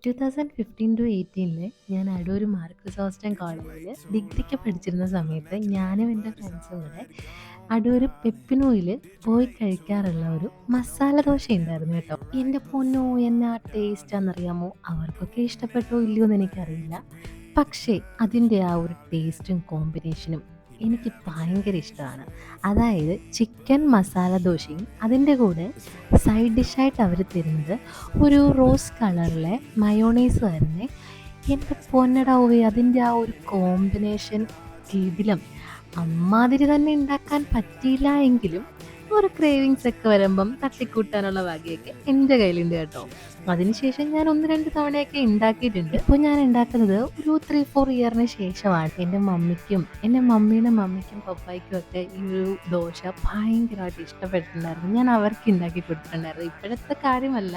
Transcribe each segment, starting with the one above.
2015-18 ഞാൻ അടൂർ മാർക്കസ് ഹോസ്റ്റൻ കോളേജിൽ ഡിഗ്രിക്ക് പഠിച്ചിരുന്ന സമയത്ത് ഞാനും എൻ്റെ ഫ്രണ്ട്സും കൂടെ അടൂർ പെപ്പിനോയിൽ പോയി കഴിക്കാറുള്ള ഒരു മസാല ദോശ ഉണ്ടായിരുന്നു കേട്ടോ. എൻ്റെ പൊന്നോ, എന്നാ ടേസ്റ്റാണെന്നറിയാമോ? അവർക്കൊക്കെ ഇഷ്ടപ്പെട്ടോ ഇല്ലയോ എന്ന് എനിക്കറിയില്ല. പക്ഷേ അതിൻ്റെ ആ ഒരു ടേസ്റ്റും കോമ്പിനേഷനും എനിക്ക് ഭയങ്കര ഇഷ്ടമാണ്. അതായത് ചിക്കൻ മസാല ദോശയും അതിൻ്റെ കൂടെ സൈഡ് ഡിഷായിട്ട് അവർ തരുന്നത് ഒരു റോസ് കളറിലെ മയോണൈസ് ആയിരുന്നേ. എൻ്റെ പൊന്നടാവേ, അതിൻ്റെ ആ ഒരു കോമ്പിനേഷൻ കിടിലം. അമ്മാതിരി തന്നെ ഉണ്ടാക്കാൻ പറ്റിയില്ല എങ്കിലും ഒരു ക്രേവിങ്സ് ഒക്കെ വരുമ്പം തട്ടിക്കൂട്ടാനുള്ള വകയൊക്കെ എൻ്റെ കയ്യിലുണ്ട് കേട്ടോ. അതിനുശേഷം ഞാൻ ഒന്ന് രണ്ട് തവണയൊക്കെ ഉണ്ടാക്കിയിട്ടുണ്ട്. ഇപ്പോൾ ഞാൻ ഉണ്ടാക്കുന്നത് ഒരു 3-4 ഇയറിന് ശേഷമാണ്. എൻ്റെ മമ്മിയുടെ മമ്മിക്കും പപ്പായ്ക്കും ഒക്കെ ഈ ഒരു ദോശ ഭയങ്കരമായിട്ട് ഇഷ്ടപ്പെട്ടിട്ടുണ്ടായിരുന്നു. ഞാൻ അവർക്ക് ഉണ്ടാക്കി കൊടുത്തിട്ടുണ്ടായിരുന്നു. ഇപ്പോഴത്തെ കാര്യമല്ല,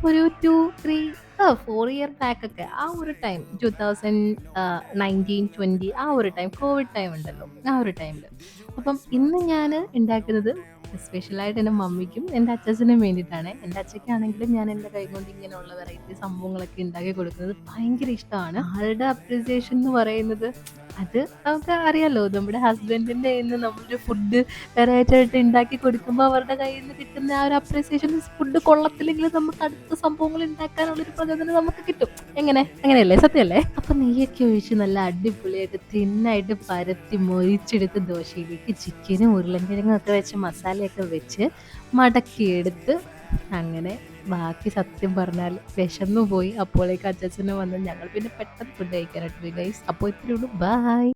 ഒരു 2-3-4 ഇയർ ബാക്കൊക്കെ, ആ ഒരു ടൈം 2019-20 ആ ഒരു ടൈം, കോവിഡ് ടൈം ഉണ്ടല്ലോ, ആ ഒരു ടൈമിൽ. അപ്പം ഇന്ന് ഞാൻ ഉണ്ടാക്കുന്നത് സ്പെഷ്യലായിട്ട് എൻ്റെ മമ്മിക്കും എൻ്റെ അച്ഛനും വേണ്ടിയിട്ടാണ്. എൻ്റെ അച്ഛയ്ക്കാണെങ്കിലും ഞാൻ എൻ്റെ കൈ കൊണ്ട് ഇങ്ങനെയുള്ള വെറൈറ്റി സംഭവങ്ങളൊക്കെ ഉണ്ടാക്കി കൊടുക്കുന്നത് ഭയങ്കര ഇഷ്ടമാണ്. ആളുടെ അപ്രിസിയേഷൻ എന്ന് പറയുന്നത് അത് നമുക്ക് അറിയാലോ. നമ്മുടെ ഹസ്ബൻഡിൻ്റെ കയ്യിൽ നിന്ന് നമ്മളൊരു ഫുഡ് വെറൈറ്റി ആയിട്ട് ഉണ്ടാക്കി കൊടുക്കുമ്പോൾ അവരുടെ കയ്യിൽ നിന്ന് കിട്ടുന്ന ആ ഒരു അപ്രിസിയേഷൻ, ഫുഡ് കൊള്ളത്തില്ലെങ്കിൽ നമുക്ക് അടുത്ത സംഭവങ്ങൾ ഉണ്ടാക്കാനുള്ളൊരു പ്രചോദനം നമുക്ക് കിട്ടും. അങ്ങനെയല്ലേ? സത്യമല്ലേ? അപ്പൊ നെയ്യൊക്കെ ഒഴിച്ച് നല്ല അടിപൊളിയായിട്ട് തിന്നായിട്ട് പരത്തി മൊരിച്ചെടുത്ത് ദോശയിലേക്ക് ചിക്കനും ഉരുളൻകിഴങ്ങും ഒക്കെ വെച്ച് മസാലയൊക്കെ വെച്ച് മടക്കിയെടുത്ത് അങ്ങനെ ബാക്കി സത്യം പറഞ്ഞാൽ വിശന്നു പോയി. അപ്പോഴേക്ക് അച്ഛനും വന്ന് ഞങ്ങൾ പിന്നെ പെട്ടെന്ന് ഫുഡ് കഴിക്കാനായിട്ട് പോയി ഗൈസ്. അപ്പോൾ ഇത്രയേ ഉള്ളൂ. ബൈ.